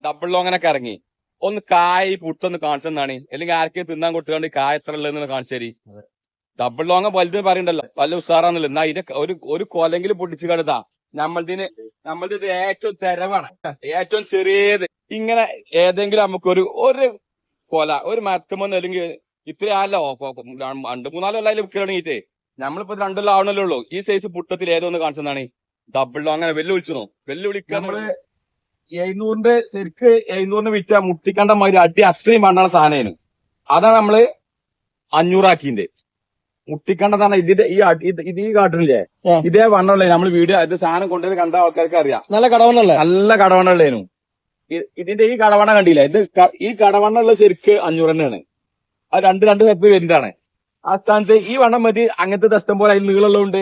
Double ലോങ്ങനൊക്കെ ഇറങ്ങി ഒന്ന് കായ് പുട്ടൊന്ന് കാണിച്ചെന്നാണ് അല്ലെങ്കിൽ ആർക്കും തിന്നാൻ കൊടുത്തുകൊണ്ട് കായ എത്ര ഉള്ളതെന്ന് കാണിച്ചു തരി. ഡബിൾ ലോങ് വലുത് പറയണ്ടല്ലോ വല്ല ഉസാറാന്നല്ലോ. എന്നാ ഇതിന്റെ ഒരു കൊലെങ്കിലും പൊട്ടിച്ച് കടുതാ. നമ്മളിത് ഏറ്റവും ചെലവാണ്, ഏറ്റവും ചെറിയത്. ഇങ്ങനെ ഏതെങ്കിലും നമുക്കൊരു കൊല ഒരു മരത്തുമെന്ന് അല്ലെങ്കിൽ ഇത്രയല്ലോ 2-3 കൊല്ലം വിൽക്കണമെങ്കിട്ടേ നമ്മളിപ്പോ 2 കൊല്ലം ആവണല്ലേ ഉള്ളൂ. ഈ സൈസ് പുട്ടത്തിൽ ഏതോന്ന് കാണിച്ചെന്നാണ് ഡബിൾ ലോങ്. അങ്ങനെ വെല്ലുവിളിക്കാൻ നമ്മള് 700 ശരിക്ക് 700 വിറ്റ മുട്ടിക്കണ്ട മാതിരി അടി അത്രയും വണ്ണുള്ള സാധനമാണ്. അതാണ് നമ്മള് 500 ആക്കിന്റെ. മുട്ടിക്കണ്ടതാണ് ഇതിന്റെ ഈ കാട്ടിനില്ലേ ഇതേ വണ്ണുള്ളേ. നമ്മൾ വീഡിയോ ഇത് സാധനം കൊണ്ടുവന്ന് കണ്ട ആൾക്കാർക്ക് അറിയാം. നല്ല കടവണ്ണുള്ളേനു. ഇതിന്റെ ഈ കടവണ്ണ കണ്ടില്ല. ഈ കടവണ്ണുള്ള ശരിക്ക് 500 തന്നെയാണ്. അത് രണ്ട് സ്റ്റെപ്പ് വരുന്നതാണ്. ആ സ്ഥാനത്ത് ഈ വണ്ണം മതി. അങ്ങനത്തെ ദസ്റ്റം പോലെ അതിൽ നീളമുള്ളതുകൊണ്ട്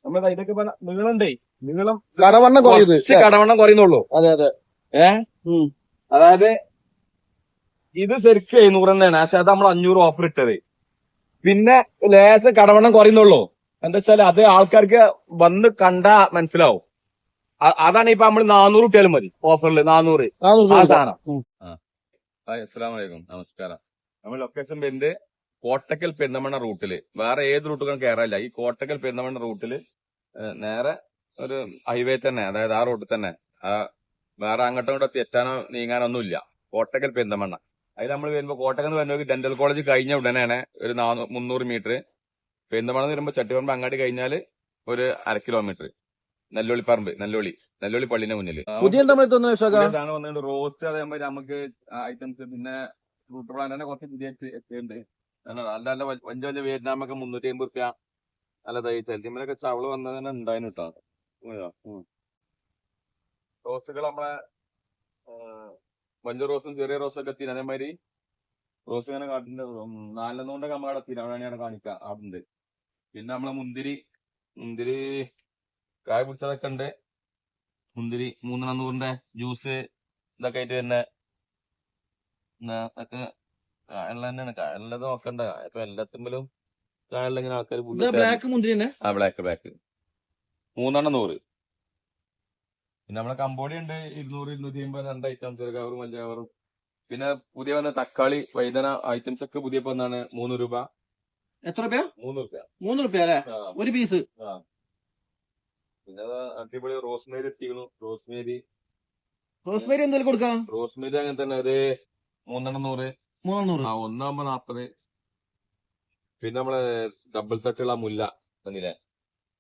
നമ്മൾ ഇതൊക്കെ നീളണ്ടേ, നീളം കടവണ്ണം കുറയുന്നുള്ളൂ. അതായത് ഇത് ശരിക്ക് 700 തന്നെയാണ്. പക്ഷെ അത് നമ്മൾ 500 ഓഫർ ഇട്ടത്. പിന്നെ ലേശ കടവണ്ണം കുറയുന്നുള്ളൂ. എന്താ വെച്ചാല് അത് ആൾക്കാർക്ക് വന്ന് കണ്ടാ മനസ്സിലാവും. അതാണ് ഇപ്പൊ നമ്മൾ 400 ഇട്ടാലും മതി ഓഫറിൽ. 400 ആ സാധനം. അസ്സലാമു അലൈക്കും, നമസ്കാരം. നമ്മൾ ലൊക്കേഷൻ വരുന്നത് കോട്ടക്കൽ പെരുന്തമണ്ണ റൂട്ടില്. വേറെ ഏത് റൂട്ടുകളും കയറാനില്ല. ഈ കോട്ടക്കൽ പെരുന്തമണ്ണ റൂട്ടില് നേരെ ഒരു ഹൈവേ തന്നെ, അതായത് ആ റൂട്ടിൽ തന്നെ. വേറെ അങ്ങോട്ടും ഇങ്ങോട്ടും തെറ്റാനോ നീങ്ങാനൊന്നും ഇല്ല. കോട്ടക്കൽ പെരുന്തമണ്ണ. അത് നമ്മൾ വരുമ്പോ കോട്ടക്കൽ വരുമ്പോൾ ഡെന്റൽ കോളേജ് കഴിഞ്ഞ ഉടനെയാണ് ഒരു 300 മീറ്റർ. പെരുന്തമണ്ണ വരുമ്പോ ചട്ടിപ്പറമ്പ് അങ്ങാടി കഴിഞ്ഞാല് ഒരു 1/2 കിലോമീറ്റർ. നെല്ലോളി പള്ളിന്റെ മുന്നിൽ പുതിയ സാധനം വന്നിട്ട് റോസ്റ്റ്. അതേപോലെ നമുക്ക് ഐറ്റംസ് പിന്നെ ഫ്രൂട്ട് പ്ലാന്റ് തന്നെ കുറച്ച് പുതിയ എത്തിയുണ്ട്. നല്ല നല്ല വലിയ വിയറ്റ്നാമൊക്കെ 350 റുപ്യ. നല്ല തൈ ചെലത്തിമലൊക്കെ ചവള് വന്നത് തന്നെ ഉണ്ടായിരുന്നു കേട്ടോ. റോസുകൾ നമ്മളെ വലിയ റോസും ചെറിയ റോസും ഒക്കെ എത്തി. അതേമാതിരി റോസ് ഇങ്ങനെ കാട്ടിന്റെ 400 നമ്മളവിടെ എത്തി. അവിടെയാണ് കാണിക്കുക അവിടെ. പിന്നെ നമ്മളെ മുന്തിരി കായ പിടിച്ചതൊക്കെ ഉണ്ട്. മുന്തിരി 300 ജ്യൂസ് ഇതൊക്കെ ആയിട്ട് തന്നെ ഒക്കെ കായുള്ള തന്നെയാണ്. കായുള്ളത് നോക്കണ്ട. ഇപ്പൊ എല്ലാത്തിലും കായുള്ള ഇങ്ങനെ ആൾക്കാർ ബ്ലാക്ക് 300. പിന്നെ നമ്മളെ കമ്പോളി ഉണ്ട് 200, 250 2 ഐറ്റംസ്. ഒരു കവറും 5 കവറും. പിന്നെ പുതിയ വന്ന തക്കാളി വൈദന ഐറ്റംസ് ഒക്കെ പുതിയ വന്നാണ് 3 രൂപ. എത്ര രൂപ? 3 രൂപ അല്ലേ ഒരു പീസ്? പിന്നെ അടിപൊളി റോസ്മേരി എത്തിക്കുന്നു. റോസ്മേരി എന്തെങ്കിലും കൊടുക്കാം. റോസ്മേരി അങ്ങനെ തന്നെ ഒരു 300. 1 40. പിന്നെ നമ്മളെ ഡബിൾ തട്ടുള്ള മുല്ല തന്നില്ലേ,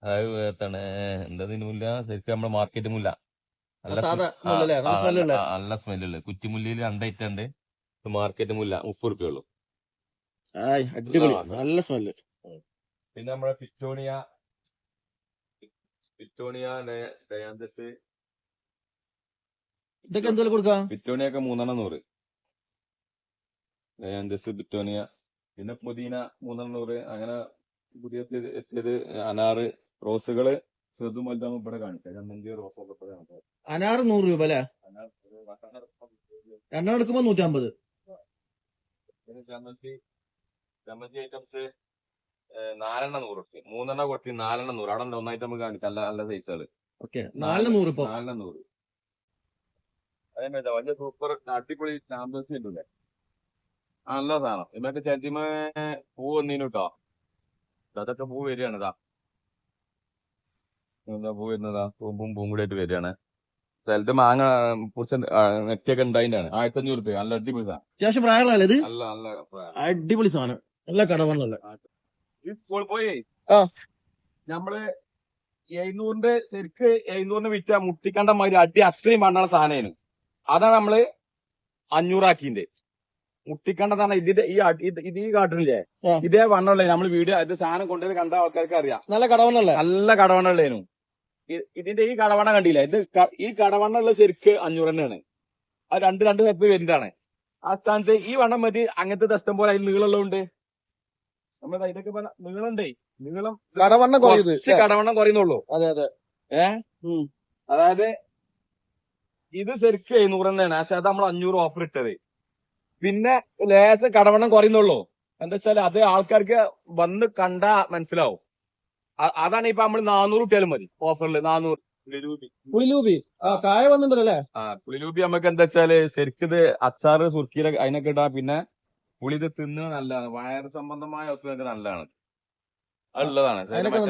അതായത് വേർത്താണ് എന്താ മുല്ല ശരിക്കും നമ്മളെ മാർക്കറ്റ് മുല്ല. നല്ല സ്മെല്ലുള്ള കുറ്റിമുല്ലയിൽ 2 ഐറ്റം ഉണ്ട്. മാർക്കറ്റ് മുല്ല 30 റുപ്യുള്ളൂ. നല്ല സ്മെല്ല്. പിന്നെ നമ്മളെ പിസ്റ്റോണിയ ഡയാന്തസ് ഇതൊക്കെ എന്തെങ്കിലും കൊടുക്കാം. പിറ്റോണിയൊക്കെ 300. Dianthus petunia. പിന്നെ പുതിന 300. അങ്ങനെ പുതിയ എത്തിയത് അനാറ് റോസുകള് ചെറുതും വലുതും ഇവിടെ കാണിക്കാം. 5 റോസൊക്കെ ഇവിടെ കാണിക്കാം. അനാറ് 100 രൂപ അല്ലേ? എണ്ണം എടുക്കുമ്പോ 150. പിന്നെ ചമ്മന്തി ഐറ്റംസ് 4 100 റുപ്യ. 3 കൊടുത്തി 4 100. അവിടെ ഒന്നായിട്ട് നമുക്ക് കാണിക്കാം. നല്ല സൈസുകള്. 4 100 ഇപ്പൊ. 4 100. അതേമാതിരി വലിയ സൂപ്പർ അടിപൊളി ചാമ്പൻസി ഉണ്ടല്ലേ, നല്ല സാധനം. ഇതൊക്കെ ചെത്തിമ പൂ വന്നീനു കേട്ടോ. അതൊക്കെ പൂ വരികയാണ്. പൂ വരുന്നതാ. പൂമ്പും കൂടി ആയിട്ട് വരികയാണ്. സ്ഥലത്ത് മാങ്ങ കുറച്ച് നെറ്റിയൊക്കെ ഉണ്ടായിട്ടാണ്. 1500 റുപ്യ. നല്ല അടിപൊളി സാധനം. അത്യാവശ്യം പ്രായമുള്ള ഇത്. നല്ല അടിപൊളി സാധനം. നല്ല കടവണ്ണല്ല. ഇപ്പോൾ പോയി നമ്മള് 700 ശരിക്ക് 700 വിറ്റ മുട്ടിക്കണ്ട മാതിരി അടി അത്രയും വണ്ണുള്ള സാധനമാണ്. അതാണ് നമ്മള് 500 ആക്കിന്റെ. മുട്ടിക്കണ്ടതാണ് ഇതിന്റെ ഈ കാട്ടിനില്ലേ ഇതേ വണ്ണുള്ളേ. നമ്മൾ വീഡിയോ ഇത് സാധനം കൊണ്ടുവന്ന് കണ്ട ആൾക്കാർക്ക് അറിയാം. നല്ല കടവണ്ണുള്ളേനു. ഇതിന്റെ ഈ കടവണ്ണ കണ്ടില്ല. ഈ കടവണ്ണുള്ള ശരിക്ക് 500 തന്നെയാണ്. അത് രണ്ട് സ്റ്റെപ്പ് വരുന്നതാണ്. ആ സ്ഥാനത്ത് ഈ വണ്ണം മതി. അങ്ങനത്തെ ദസ്റ്റം പോലെ അതിൽ നീളമുള്ളതുകൊണ്ട് നമ്മൾ ഇതൊക്കെ നീളണ്ടേ, നീളം കടവണ്ണം കുറയുന്നുള്ളൂ. അതായത് ഇത് ശരിക്ക് 700 തന്നെയാണ്. പക്ഷെ അത് നമ്മൾ 500 ഓഫർ ഇട്ടത്. പിന്നെ ലേശ കടവണ്ണം കുറയുന്നുള്ളൂ. എന്താ വെച്ചാല് അത് ആൾക്കാർക്ക് വന്ന് കണ്ടാ മനസ്സിലാവും. അതാണ് ഇപ്പൊ നമ്മൾ 400 ഇട്ടാലും മതി ഓഫറിൽ. പുളിലൂബി കായ വന്നിട്ടുണ്ടല്ലോ അല്ലേ? പുളിലൂബി നമുക്ക് എന്താ വെച്ചാല് ശരിക്കിത് അച്ചാറ് സുർക്കിയില അതിനൊക്കെ ഇടാ. പിന്നെ പുളി ഇത് തിന്നുന്നത് നല്ലതാണ്, വയറ് സംബന്ധമായ അസുഖങ്ങൾക്ക് നല്ലതാണ്. അതുള്ളതാണ്. അതിനൊക്കെ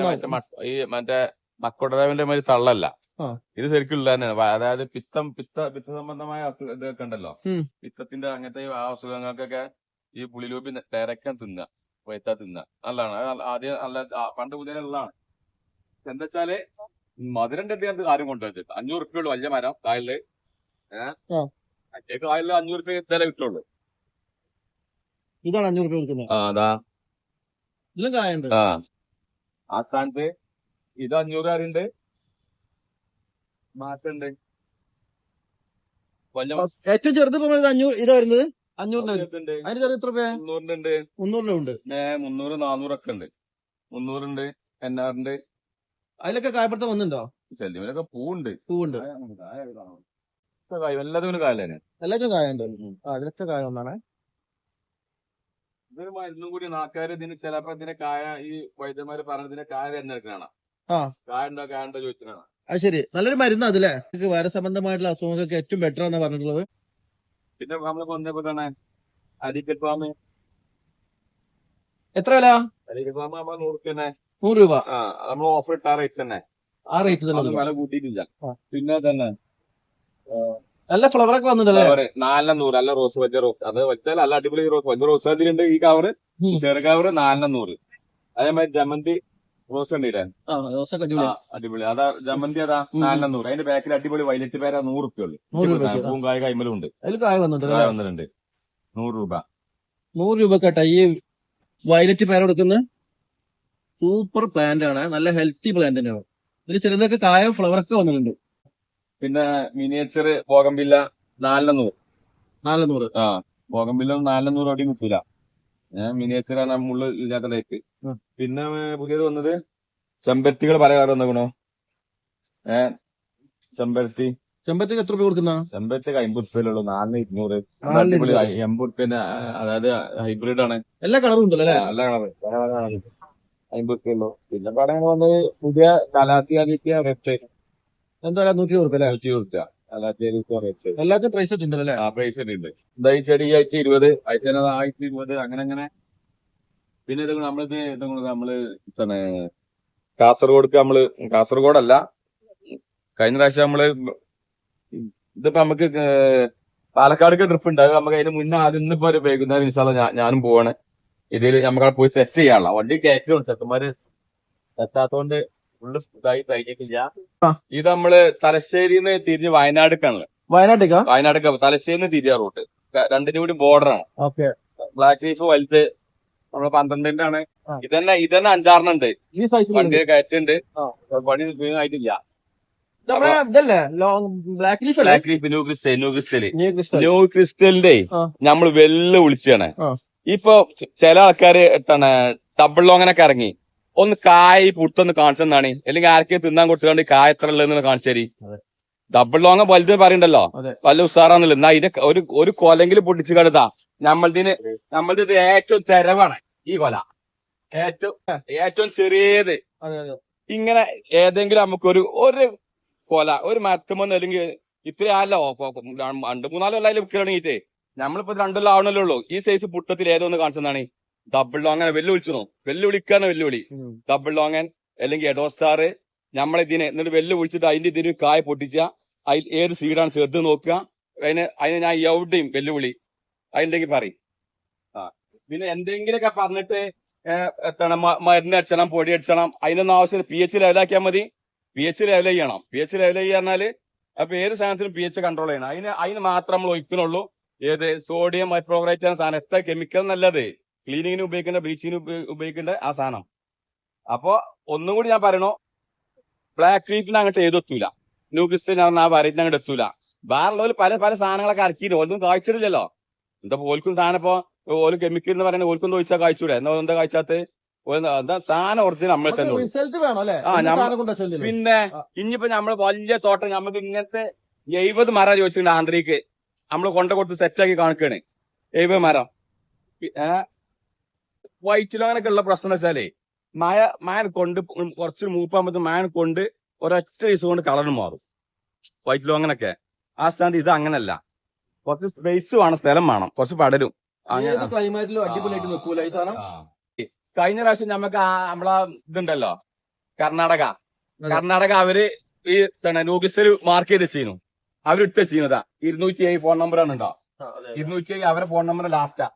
ഈ മറ്റേ മക്കോട്ടരാവിന്റെ മാതിരി തള്ളല്ല, ആ. ഇത് ശരിക്കും ഉള്ള തന്നെയാണ്. അതായത് പിത്ത സംബന്ധമായ ഇതൊക്കെ ഉണ്ടല്ലോ, പിത്തത്തിന്റെ അങ്ങനത്തെ ആ അസുഖങ്ങൾക്കൊക്കെ ഈ പുളിലൂബി തിരക്കാൻ തിന്നുക, വയറ്റാ തിന്നുക നല്ലതാണ്. അത് ആദ്യം നല്ല പണ്ട് മുതലേ ഉള്ളതാണ്. എന്താ വെച്ചാല് മധുരം കെട്ടിയത് ആരും കൊണ്ടുവരുന്നത് 500 റുപ്യ ഉള്ളു വലിയ മരം കായലില്. മറ്റേ കായലില് 500 റുപ്യ ഇതേ കിട്ടുള്ളൂ. ഇതാണ് 500 രൂപ കൊടുക്കുന്നത്. അതാ ഇതിലും കായ ഉണ്ട്. ആ സ്ഥാനത്ത് ഇത് 500 ആരുണ്ട്, മാറ്റുണ്ട്. ഏറ്റവും ചെറുത് ഇപ്പൊ 500 ഇതാ വരുന്നത്. 500 അതിന് ചെറുത് എത്ര രൂപ? 300 ഉണ്ട്, 300 ഉണ്ട്, 300 400 ഒക്കെ ഉണ്ട്. 300 ഉണ്ട്, എന്നാറുണ്ട്. അതിലൊക്കെ കായപ്പെടുത്ത വന്നിട്ടുണ്ടോ? ചെല്ലിമലൊക്കെ പൂവുണ്ട്. എല്ലാത്തിനും കായൽ തന്നെ. എല്ലാത്തിനും കായ ഉണ്ട്. അതിലൊക്കെ കായ ഒന്നാണ്. ഇതൊരു മരുന്നും കൂടി നാട്ടുകാർ ഇതിന് ചിലപ്പോ ഇതിന്റെ കായ ഈ വൈദ്യന്മാര് പറഞ്ഞതിന്റെ കായ തിരഞ്ഞെടുക്കണ. കായ ഉണ്ടോ ചോദിച്ചിട്ടാണ്. അത് ശരി, നല്ലൊരു മരുന്ന് അതില്ലേ. വയറ് സംബന്ധമായിട്ടുള്ള അസുഖങ്ങൾക്ക് ഏറ്റവും ബെറ്റർ എന്നാ പറഞ്ഞിട്ടുള്ളത്. പിന്നെ നമ്മള് കൊന്നപ്പോ തന്നെ അരിക്കൽ ഫാം. എത്ര വില? അരിക്കൽ ഫാം ആകുമ്പോ 100 തന്നെ. 100 രൂപ. നമ്മൾ ഓഫർ ഇട്ട റേറ്റ് തന്നെ. ആ റേറ്റ് തന്നെ, വില കൂട്ടിയിട്ടില്ല. പിന്നെ തന്നെ നല്ല ഫ്ലവറൊക്കെ വന്നിട്ടല്ലേ? 400 നല്ല റോസ് വലിയ റോസ്, അത് വെച്ചാൽ നല്ല അടിപൊളി റോസ് വലിയ റോസ് അതിലുണ്ട്. ഈ കവറ് ചെറു കവറ് 400. അതേമാതിരി ജമന്തി റോസ് ഉണ്ടില്ലേ, അടിപൊളി. അതാ ജമന്തി, അതാ 400. അതിന്റെ ബാക്കിൽ അടിപൊളി വൈലറ്റ് പേര 100 റുപ്യ ഉള്ളു. പൂവും കായ കൈമലും ഉണ്ട്. കായ വന്നിട്ടുണ്ട് 100 രൂപ. 100 രൂപ കേട്ടാ ഈ വയലറ്റ് പേര കൊടുക്കുന്ന സൂപ്പർ പ്ലാന്റ് ആണ്. നല്ല ഹെൽത്തി പ്ലാന്റ് തന്നെയാണ്. ഇതിൽ ചെറുതൊക്കെ കായ ഫ്ലവറൊക്കെ വന്നിട്ടുണ്ട്. പിന്നെ മിനിയേച്ചർ ബോഗംവില്ല 400. ബോഗംവില്ല 400 അവിടെയും കിട്ടൂല. മിനിയേച്ചർ മുള്ളു ഇല്ലാത്ത ടൈപ്പ്. പിന്നെ പുതിയത് വന്നത് ചെമ്പരത്തികൾ പല കളർ വന്നോ. ചെമ്പരത്തിക്ക് എത്ര രൂപ കൊടുക്കുന്ന? ചെമ്പരത്തിക്ക് 50 റുപ്യയുള്ളൂ. 400. 80 റുപ്യന്റെ, അതായത് ഹൈബ്രിഡ് ആണ്. എല്ലാ കളറും ഉണ്ടല്ലോ അല്ലെ? നല്ല കളറ് 50 റുപ്യുള്ളൂ. പിന്നെ പടങ്ങൾ വന്നത് പുതിയ കലാത്തിയ വെബ്സൈറ്റ്. എന്താ 120 റുപ്യ അല്ലെ? 120 റുപ്യ. എല്ലാത്തിനും പ്രൈസ് ഉണ്ടല്ലോ. പ്രൈസ് ഉണ്ട്. ഇതാ ഈ ചെടി 20, 20 അങ്ങനെ. പിന്നെ ഇത് നമ്മള് കാസർഗോഡല്ല, കഴിഞ്ഞ പ്രാവശ്യം നമ്മള് ഇതിപ്പോ നമുക്ക് പാലക്കാടേക്ക് ട്രിപ്പ് ഉണ്ട്. അത് നമുക്ക് അതിന് മുന്നേ ആദ്യം ഇന്നിപ്പോ ഒരു വൈകുന്നേരം ഇൻഷാല്ലാ ഞാനും പോവാണ്. ഇതിൽ നമുക്ക് പോയി സെറ്റ് ചെയ്യാനുള്ള വണ്ടി കയറ്റുണ്ട്. ചെക്കന്മാര് എത്താത്തോണ്ട് ഫുള്ള് ഇതായി കഴിഞ്ഞിട്ടില്ല. ഇത് നമ്മള് തലശ്ശേരിന്ന് തിരിഞ്ഞ് വയനാടേക്കാണല്ലോ. വയനാടേക്ക് തലശ്ശേരിന്ന് തിരിഞ്ഞ റൂട്ട്, രണ്ടിനും കൂടി ബോർഡറാണ്. ബ്ലാക്ക് ലീഫ് വലുത് നമ്മള് 12ന്റെ ആണ്. ഇതന്നെ 5-6 ഉണ്ട്. വണ്ടി കയറ്റുണ്ട്, പണി ആയിട്ടില്ല. ബ്ലാക്ക് ലീഫ് ന്യൂ ക്രിസ്റ്റലിന്റെ നമ്മള് വെല്ല് വിളിച്ചാണ്. ഇപ്പൊ ചില ആൾക്കാര് ഡബിൾ ലോങ്ങനൊക്കെ ഇറങ്ങി ഒന്ന് കായ് പുട്ടൊന്ന് കാണിച്ചെന്നാണ്, അല്ലെങ്കിൽ ആർക്കും തിന്നാൻ കൊടുത്തുകൊണ്ട് കായ എത്ര ഉള്ളതെന്ന് കാണിച്ചേരി. ഡബിൾ ലോങ് വലുത് പറയണ്ടല്ലോ, വല്ല ഉസാറാന്നില്ല. എന്നാ ഇതിന്റെ ഒരു കൊലെങ്കിലും പൊട്ടിച്ച് കടുത്താ നമ്മളിത് ഏറ്റവും ചെലവാണ്. ഈ കൊല ഏറ്റവും ചെറിയത്. ഇങ്ങനെ ഏതെങ്കിലും നമുക്ക് ഒരു കൊല ഒരു മരത്തുമെന്ന്, അല്ലെങ്കിൽ ഇത്രയല്ലോ 2-3 കൊല്ലം വിൽക്കാൻ തുടങ്ങിയിട്ട് നമ്മളിപ്പോ 2 കൊല്ലം ആവണല്ലേ ഉള്ളൂ. ഈ സൈസ് പുട്ടത്തിൽ ഏതോന്ന് കാണിച്ചെന്നാണ് ഡബിൾ ലോങ്ങൻ. വെല്ലുവിളിക്കാണ് വെല്ലുവിളി. ഡബിൾ ലോങ്ങൻ അല്ലെങ്കിൽ എഡോസ്റ്റാർ നമ്മളിതിനെ എന്നിട്ട് വെല്ലുവിളിച്ചിട്ട് അതിന്റെ ഇതിന് കായ പൊട്ടിച്ച അതിൽ ഏത് സീഡാണ് ചെറുത് നോക്കുക. അതിന് ഞാൻ എവിടെയും വെല്ലുവിളി അതിണ്ടെങ്കിൽ പറയും. പിന്നെ എന്തെങ്കിലുമൊക്കെ പറഞ്ഞിട്ട് മരുന്ന് അടിച്ചണം, പൊടി അടിച്ചണം, അതിനൊന്നും ആവശ്യം. pH ലെവലാക്കിയാൽ മതി. pH ലെവൽ ചെയ്യണം. pH ലെവൽ ചെയ്യാന്നാല് അപ്പൊ ഏത് സാധനത്തിനും pH കൺട്രോൾ ചെയ്യണം. അതിന് മാത്രം നമ്മൾ ഒഴിക്കണുള്ളൂ. ഏത് സോഡിയം ഹൈപ്രോക്ലോറൈറ്റ് ആണ് സാധനം. എത്ര കെമിക്കൽ നല്ലത്, ക്ലീനിങ്ങിന് ഉപയോഗിക്കേണ്ട, ബ്ലീച്ചിങ്ങിന് ഉപയോഗിക്കേണ്ട ആ സാധനം. അപ്പൊ ഒന്നും കൂടി ഞാൻ പറയണോ, ബ്ലാക്ക് ലീഫിന് അങ്ങോട്ട് ഏതൊത്തൂല, ന്യൂ ക്രിസ്റ്റൽ ആ വരയിട്ടിന് അങ്ങോട്ട് എത്തൂല. വേറുള്ളവര് പല സാധനങ്ങളൊക്കെ ഇറക്കിയിട്ട് ഓൽക്കും കാഴ്ചയില്ലല്ലോ. എന്താ ഓൽക്കും സാധനം ഇപ്പൊ ഓല് കെമിക്കൽ എന്ന് പറയുന്നത് ഓൽക്കും ചോദിച്ചാൽ കാഴ്ചൂടെ? എന്താ കാഴ്ചാത്ത്? എന്താ സാധനം ഒറിജിനൽ നമ്മളെ തന്നെ. പിന്നെ ഇനിയിപ്പോ നമ്മള് വലിയ തോട്ടം നമുക്ക് ഇങ്ങനത്തെ 70 മരം ചോദിച്ചിട്ടുണ്ട്. ആന്ധ്രയ്ക്ക് നമ്മള് കൊടുത്ത് സെറ്റാക്കി കാണിക്കാണ് 70 മരം. വൈറ്റിലോ അങ്ങനൊക്കെ ഉള്ള പ്രശ്നം എന്ന് വെച്ചാലേ മഴ കൊണ്ട് കുറച്ച് മൂപ്പാകുമ്പോ മഴ കൊണ്ട് ഒരൊറ്റ ദിവസം കൊണ്ട് കളർ മാറും. വൈറ്റ് ലോങ്ങനൊക്കെ ആ സ്ഥാനത്ത് ഇത് അങ്ങനല്ല. കുറച്ച് സ്പേസ് വേണം, സ്ഥലം വേണം, കുറച്ച് പടരും. ഏത് ക്ലൈമറ്റിലും അടിപൊളിയായിട്ട് നിൽക്കൂല ഈ സാധനം. കഴിഞ്ഞ പ്രാവശ്യം നമുക്ക് നമ്മളെ ഇതുണ്ടല്ലോ കർണാടക അവര് ഈ നൂഗിസിൽ മാർക്ക് ചെയ്ത് ചെയ്യുന്നു. അവരെടുത്ത് ചെയ്യുന്നതാ 207 ഫോൺ നമ്പറാണ് ഉണ്ടാവും. 207 അവരെ ഫോൺ നമ്പർ ലാസ്റ്റാ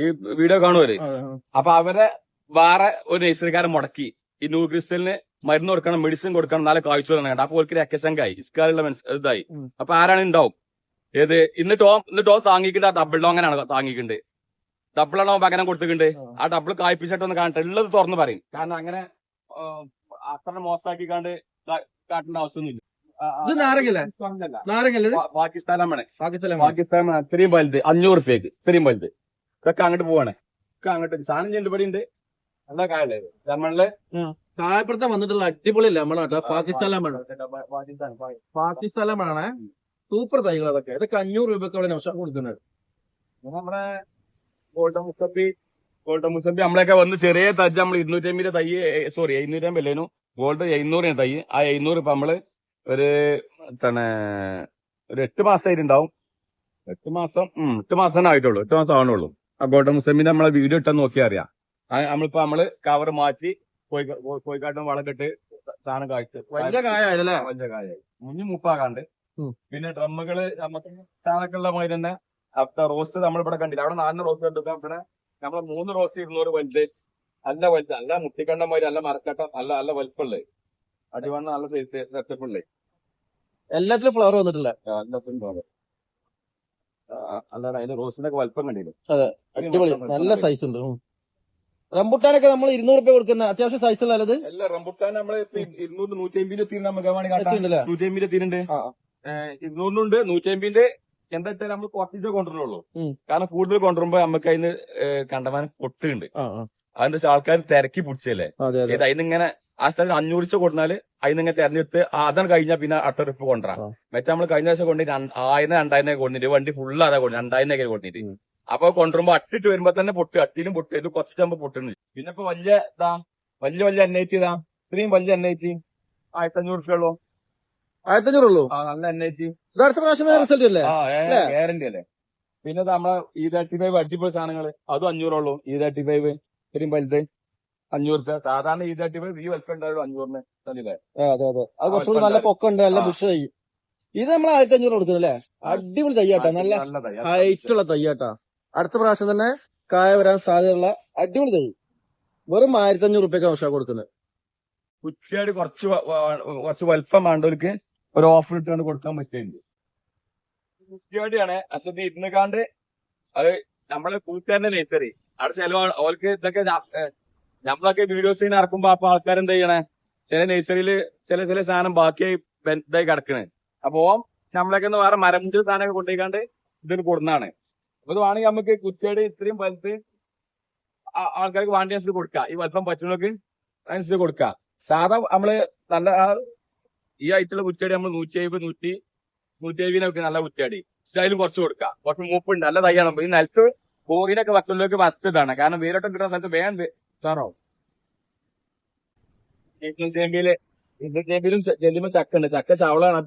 ഈ വീഡിയോ കാണുവര്. അപ്പൊ അവരെ വേറെ ഒരു നഴ്സറിക്കാരൻ മുടക്കി ഈ ന്യൂഗ്രിസ്റ്റലിന് മരുന്ന് കൊടുക്കണം, മെഡിസിൻ കൊടുക്കണം, നാളെ കാഴ്ച കണ്ട. അപ്പൊ ഓർക്ക് രക്കശങ്കായി ഇസ്കാലുള്ള ഇതായി. അപ്പൊ ആരാണ് ഉണ്ടാവും ഏത് ഇന്ന് ടോം താങ്ങിക്കിണ്ട്. ആ ഡബിൾ ഡോങ്ങനാണ് താങ്ങിക്കിണ്ട്. ഡബിളാണോ പകരം കൊടുത്തിട്ടുണ്ട്. ആ ഡബിൾ കായ്പിച്ചിട്ടൊന്ന് കാണട്ടെ, ഉള്ളത് തുറന്ന് പറയും. കാരണം അങ്ങനെ അത്ര മോശമാക്കി കാട്ടേണ്ട ആവശ്യമൊന്നുമില്ല. ഇത് നാരങ്ങല്ലേ? നാരങ്ങല്ലേ? പാകിസ്ഥാനാണ് ഇത്രയും വലുത് 500 റുപ്യക്ക് ഇത്രയും വലുത്. ഇതൊക്കെ അങ്ങോട്ട് പോവാണ്. ഒക്കെ അങ്ങോട്ട് സാധനം ചെണ്ട് ഇവിടെ ഉണ്ട്. നല്ല കായല്ലേ നമ്മളില് കായപ്പെടുത്താൻ വന്നിട്ടുള്ള അടിപൊളി ലെമണാട്ടോ. പാകിസ്ഥാൻ ലെമണാണ്. സൂപ്പർ തൈകൾ അതൊക്കെ. ഇതൊക്കെ 500 രൂപയ്ക്ക് അവിടെ നൗഷാദ് കൊടുക്കുന്നത്. നമ്മുടെ ഗോൾഡൻ മുസബി നമ്മളൊക്കെ വന്ന് ചെറിയ തജ്ജ് നമ്മൾ 250 തൈ 750 അല്ലേനു. ഗോൾഡ് 700 തൈ. ആ 700 ഇപ്പൊ നമ്മള് ഒരു 8 മാസമായിട്ടുണ്ടാവും. 8 മാസം ആയിട്ടുള്ളൂ. 8 മാസം ആവണുള്ളൂ. ആ ഗോൾഡൻ മുസമ്മിന്റെ നമ്മളെ വീഡിയോ ഇട്ടാൻ നോക്കിയാൽ അറിയാം. നമ്മള് കവർ മാറ്റി കോഴിക്കാട്ടും വളക്കെട്ട് സാധനം കാഴ്ച വലിയ കായല്ലേ? വലിയ കായായി മുഞ്ഞ് മൂപ്പാകാണ്ട്. പിന്നെ ഡ്രമ്മുകള് നമുക്ക് സാധനമൊക്കെയുള്ള മാതിരി തന്നെ അവിടുത്തെ റോസ് നമ്മളിവിടെ കണ്ടില്ല. അവിടെ 4 റോസ് കണ്ടു. ഇവിടെ നമ്മളെ 3 റോസ് 200 വലുത്. നല്ല മുട്ടിക്കണ്ട മാതിരി, നല്ല മരക്കട്ട, നല്ല വലുപ്പുള്ളത്. അടിവണ്ണ നല്ല സെറ്റപ്പ് ഉള്ളത്. എല്ലാത്തിലും ഫ്ലവർ വന്നിട്ടില്ല. എല്ലാത്തിനും ഫ്ലവർ. അല്ലാതെ അതിന്റെ റോസിനൊക്കെ വലുപ്പം കണ്ടില്ല. അതെ, അടിപൊളി നല്ല സൈസ് ഉണ്ട്. റംബുട്ടാനൊക്കെ നമ്മൾ 200 രൂപ കൊടുക്കുന്ന അത്യാവശ്യം സൈസ് ഉള്ളത്. അല്ല, റംബുട്ടാൻ നമ്മള് 200 150 എത്തിയിട്ടുണ്ട്. നമുക്ക് 150 എത്തിയിട്ടുണ്ട്. 200 150 എന്താ വെച്ചാൽ നമ്മൾ കുറച്ചിട്ട് കൊണ്ടുവരുള്ളൂ. കാരണം കൂടുതൽ കൊണ്ടുവരുമ്പോ നമുക്ക് അതിന് കണ്ടമാനം പൊട്ടുണ്ട്. അതിന്റെ ആൾക്കാർ തിരക്കി പിടിച്ചല്ലേ. അതിനിങ്ങനെ ആ സ്ഥലത്ത് 500 കൊടുത്താല് അതിനിങ്ങനെ തെരഞ്ഞെടുത്ത് അതാണ് കഴിഞ്ഞാൽ പിന്നെ അടുത്ത ട്രിപ്പ് കൊണ്ടുവരാം. മറ്റേ നമ്മൾ കഴിഞ്ഞ ദിവസം കൊണ്ട് 1000 2000 കൊണ്ടിട്ട് വണ്ടി ഫുള്ള് അതാ കൊണ്ട് 2000 കൊണ്ടിട്ട്. അപ്പൊ കൊണ്ടുവരുമ്പോ അട്ടിട്ട് വരുമ്പോ തന്നെ പൊട്ട്, അട്ടിലും പൊട്ട്, ഇത് കുറച്ചാകുമ്പോ പൊട്ടുന്നു. പിന്നെ ഇപ്പൊ വലിയ NIT ഇത്രയും വലിയ NIT 1500 റുപ്യുള്ളൂ. 1500 ഉള്ളൂ. നല്ല NIT അടുത്ത പ്രാവശ്യം റിസൾട്ട് അല്ലേ? ഗ്യാരണ്ടി അല്ലേ. പിന്നെ നമ്മളെ E35 അടിപൊളി സാധനങ്ങള് അതും 500 ഉള്ളൂ. E35 ഇത്രയും വലുത് 500 രൂപ. സാധാരണ E35 ഈ വലുപ്പം ഉണ്ടാവുള്ളൂ 500-ന്. അതെ. അത് കുറച്ചുകൂടി നല്ല പൊക്കുണ്ട്, നല്ല ബുഷായി. ഇത് നമ്മൾ 1500 കൊടുക്കുന്നല്ലേ? അടിപൊളി തയ്യാട്ടാ, നല്ല ഹൈറ്റ് ഉള്ള തയ്യാട്ടാ. അടുത്ത പ്രാവശ്യം തന്നെ കായ വരാൻ സാധ്യതയുള്ള അടിപൊളി തൈ. വെറും 1500 രൂപയ്ക്ക് നൗഷാദ് കൊടുക്കുന്നത്. കുറ്റിയാടി കുറച്ച് വലുപ്പം വേണ്ടവർക്ക് ഒരു ഓഫർ ഇട്ടുകൊണ്ട് കൊടുക്കാൻ പറ്റുന്നുണ്ട്. കുറ്റിയാടിയാണ് അസതി ഇരുന്നുകാണ്ട്. അത് നമ്മളെ കൂട്ടുകാരന്റെ നഴ്സറി അവിടെ ചിലവ്. അവർക്ക് ഇതൊക്കെ നമ്മളൊക്കെ വീഡിയോസ് ഇറക്കുമ്പോ അപ്പൊ ആൾക്കാരെന്താ ചെയ്യണേ, ചില നഴ്സറിയിൽ ചില സാധനം ബാക്കിയായി ഇതായി കിടക്കണേ. അപ്പൊ നമ്മളൊക്കെ വേറെ മരമുണ്ട് സാധനമൊക്കെ കൊണ്ടുപോയിക്കാണ്ട് ഇതിന് കൊടുന്നാണ്. അപ്പൊ ഇത് വേണമെങ്കിൽ നമുക്ക് കുറ്റിയാടി ഇത്രയും വലുത്ത് ആൾക്കാർക്ക് വേണ്ടി അനുസരിച്ച് കൊടുക്കാം. ഈ വലുപ്പം പറ്റുന്നവർക്ക് അനുസരിച്ച് കൊടുക്കാം. സാധാ നമ്മള് നല്ല ഈ ആയിട്ടുള്ള കുറ്റിയാടി നമ്മൾ 170 170 നല്ല കുറ്റിയാടി. അതിലും കുറച്ച് കൊടുക്കാം. കുറച്ച് മൂപ്പുണ്ട്, നല്ല തയ്യാണ്. ഈ നിലത്ത് കോറിനൊക്കെ വക്കലിലേക്ക് വച്ചതാണ്. കാരണം വേരോട്ടം കിട്ടുന്ന സ്ഥലത്ത് വേഗം സാറാവും. ചേമ്പിലും ചെല്ലുമ്പോ ചക്ക ഉണ്ട്. ചക്ക ചവളാണ്.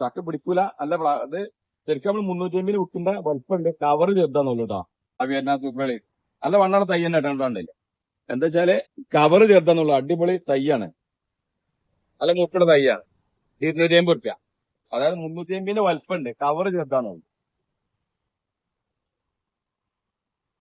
ചക്ക പിടിക്കൂല. നല്ല അത് ശരിക്കും നമ്മൾ 350 വിൽക്കുന്ന വലുപ്പമുണ്ട്. കവർ ചെറുതാന്നുള്ളൂ കേട്ടോ. വിയറ്റ്നാം നല്ല വണ്ണാണ് തൈ തന്നെ ഇട്ടാണ്ടില്ല. എന്താ വെച്ചാല് കവർ ചെറുതാന്നുള്ളൂ. അടിപൊളി തൈയാണ്, നല്ല മുട്ടുള്ള തൈയാണ്. 250 റുപ്യ. അതായത് 350 വലുപ്പമുണ്ട്, കവർ ചെറുതാന്നുള്ളൂ.